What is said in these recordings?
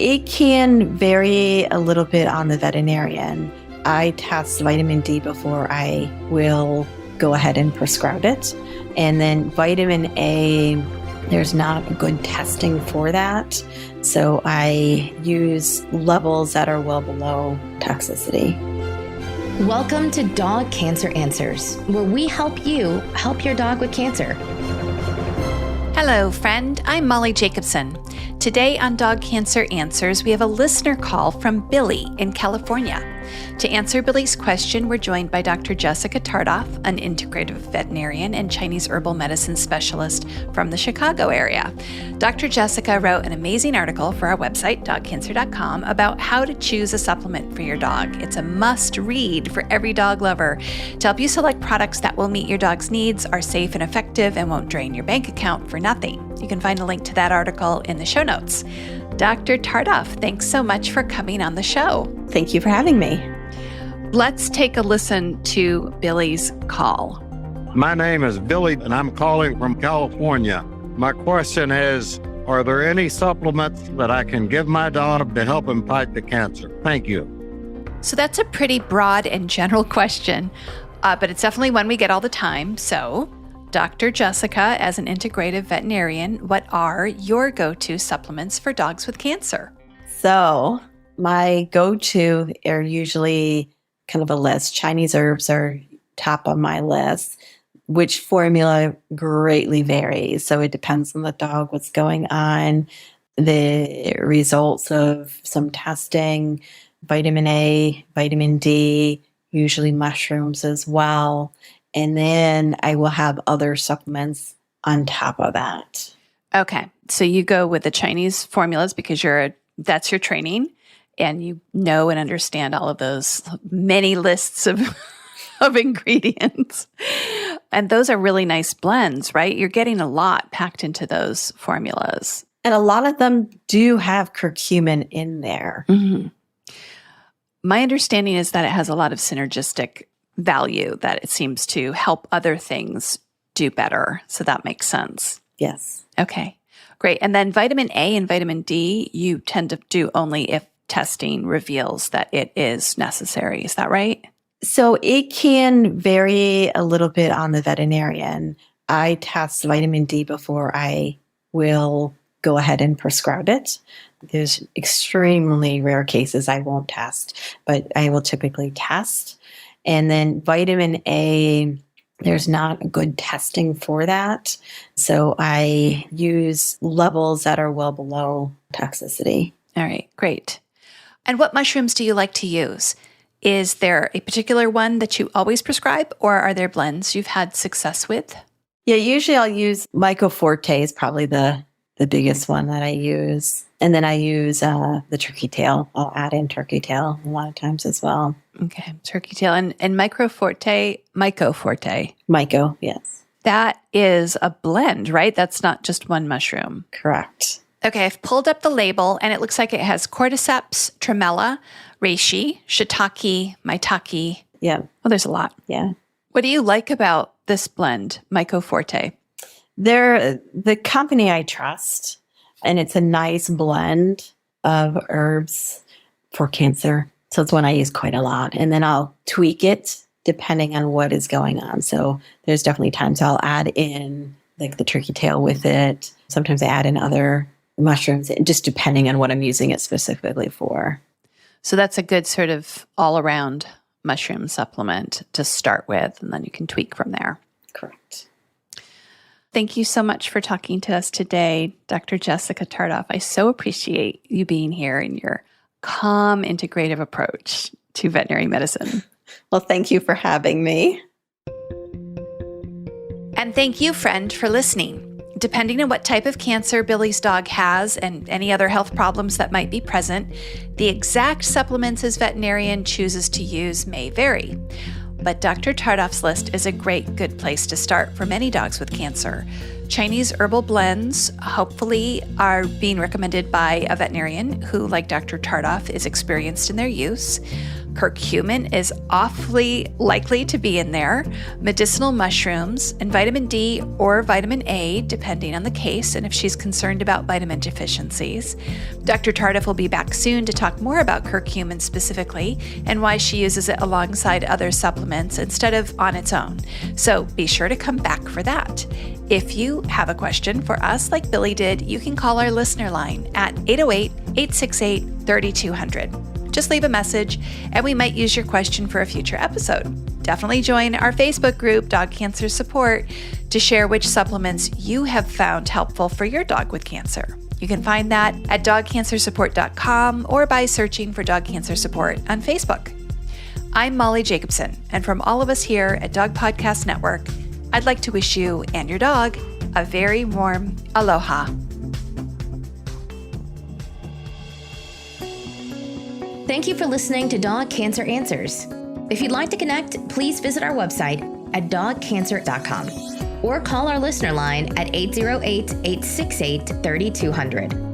It can vary a little bit on the veterinarian. I test vitamin D before I will go ahead and prescribe it. And then vitamin A, there's not good testing for that. So I use levels that are well below toxicity. Welcome to Dog Cancer Answers, where we help you help your dog with cancer. Hello, friend. I'm Molly Jacobson. Today on Dog Cancer Answers, we have a listener call from Billy in California. To answer Billy's question, we're joined by Dr. Jessica Tartof, an integrative veterinarian and Chinese herbal medicine specialist from the Chicago area. Dr. Jessica wrote an amazing article for our website, dogcancer.com, about how to choose a supplement for your dog. It's a must-read for every dog lover to help you select products that will meet your dog's needs, are safe and effective, and won't drain your bank account for nothing. You can find a link to that article in the show notes. Dr. Tartof, thanks so much for coming on the show. Thank you for having me. Let's take a listen to Billy's call. My name is Billy, and I'm calling from California. My question is, are there any supplements that I can give my dog to help him fight the cancer? Thank you. So that's a pretty broad and general question, but it's definitely one we get all the time. So, Dr. Jessica, as an integrative veterinarian, what are your go-to supplements for dogs with cancer? So my go-to are usually kind of a list. Chinese herbs are top on my list, which formula greatly varies. So it depends on the dog, what's going on, the results of some testing, vitamin A, vitamin D, usually mushrooms as well. And then I will have other supplements on top of that. Okay. So you go with the Chinese formulas because that's your training and you know and understand all of those many lists of ingredients. And those are really nice blends, right? You're getting a lot packed into those formulas. And a lot of them do have curcumin in there. Mm-hmm. My understanding is that it has a lot of synergistic value, that it seems to help other things do better. So that makes sense. Yes. Okay, great. And then vitamin A and vitamin D, you tend to do only if testing reveals that it is necessary. Is that right? So it can vary a little bit on the veterinarian. I test vitamin D before I will go ahead and prescribe it. There's extremely rare cases I won't test, but I will typically test. And then vitamin A, there's not good testing for that. So I use levels that are well below toxicity. All right, great. And what mushrooms do you like to use? Is there a particular one that you always prescribe, or are there blends you've had success with? Yeah, usually I'll use Mycoforte is probably the biggest one that I use. And then I use the turkey tail. I'll add in turkey tail a lot of times as well. Okay, turkey tail. And Mycoforte. Myco, yes. That is a blend, right? That's not just one mushroom. Correct. Okay, I've pulled up the label, and it looks like it has cordyceps, tremella, reishi, shiitake, maitake. Yeah. Well, there's a lot. Yeah. What do you like about this blend, Mycoforte? They're the company I trust, and it's a nice blend of herbs for cancer. So it's one I use quite a lot. And then I'll tweak it depending on what is going on. So there's definitely times I'll add in like the turkey tail with it. Sometimes I add in other mushrooms, just depending on what I'm using it specifically for. So that's a good sort of all-around mushroom supplement to start with, and then you can tweak from there. Correct. Thank you so much for talking to us today, Dr. Jessica Tartof. I so appreciate you being here and your calm, integrative approach to veterinary medicine. Well, thank you for having me. And thank you, friend, for listening. Depending on what type of cancer Billy's dog has and any other health problems that might be present, the exact supplements his veterinarian chooses to use may vary. But Dr. Tartof's list is a good place to start for many dogs with cancer. Chinese herbal blends hopefully are being recommended by a veterinarian who, like Dr. Tartof, is experienced in their use. Curcumin is awfully likely to be in there, medicinal mushrooms, and vitamin D or vitamin A, depending on the case and if she's concerned about vitamin deficiencies. Dr. Tartof will be back soon to talk more about curcumin specifically and why she uses it alongside other supplements instead of on its own. So be sure to come back for that. If you have a question for us like Billy did, you can call our listener line at 808-868-3200. Just leave a message and we might use your question for a future episode. Definitely join our Facebook group, Dog Cancer Support, to share which supplements you have found helpful for your dog with cancer. You can find that at dogcancersupport.com or by searching for Dog Cancer Support on Facebook. I'm Molly Jacobson, and from all of us here at Dog Podcast Network, I'd like to wish you and your dog a very warm aloha. Thank you for listening to Dog Cancer Answers. If you'd like to connect, please visit our website at dogcancer.com or call our listener line at 808-868-3200.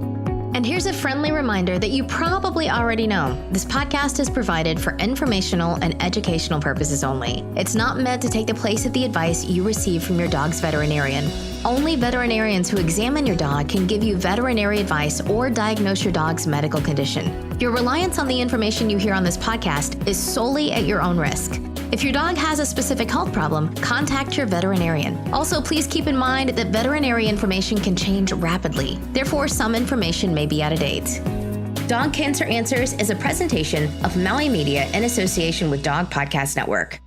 And here's a friendly reminder that you probably already know. This podcast is provided for informational and educational purposes only. It's not meant to take the place of the advice you receive from your dog's veterinarian. Only veterinarians who examine your dog can give you veterinary advice or diagnose your dog's medical condition. Your reliance on the information you hear on this podcast is solely at your own risk. If your dog has a specific health problem, contact your veterinarian. Also, please keep in mind that veterinary information can change rapidly. Therefore, some information may be out of date. Dog Cancer Answers is a presentation of Maui Media in association with Dog Podcast Network.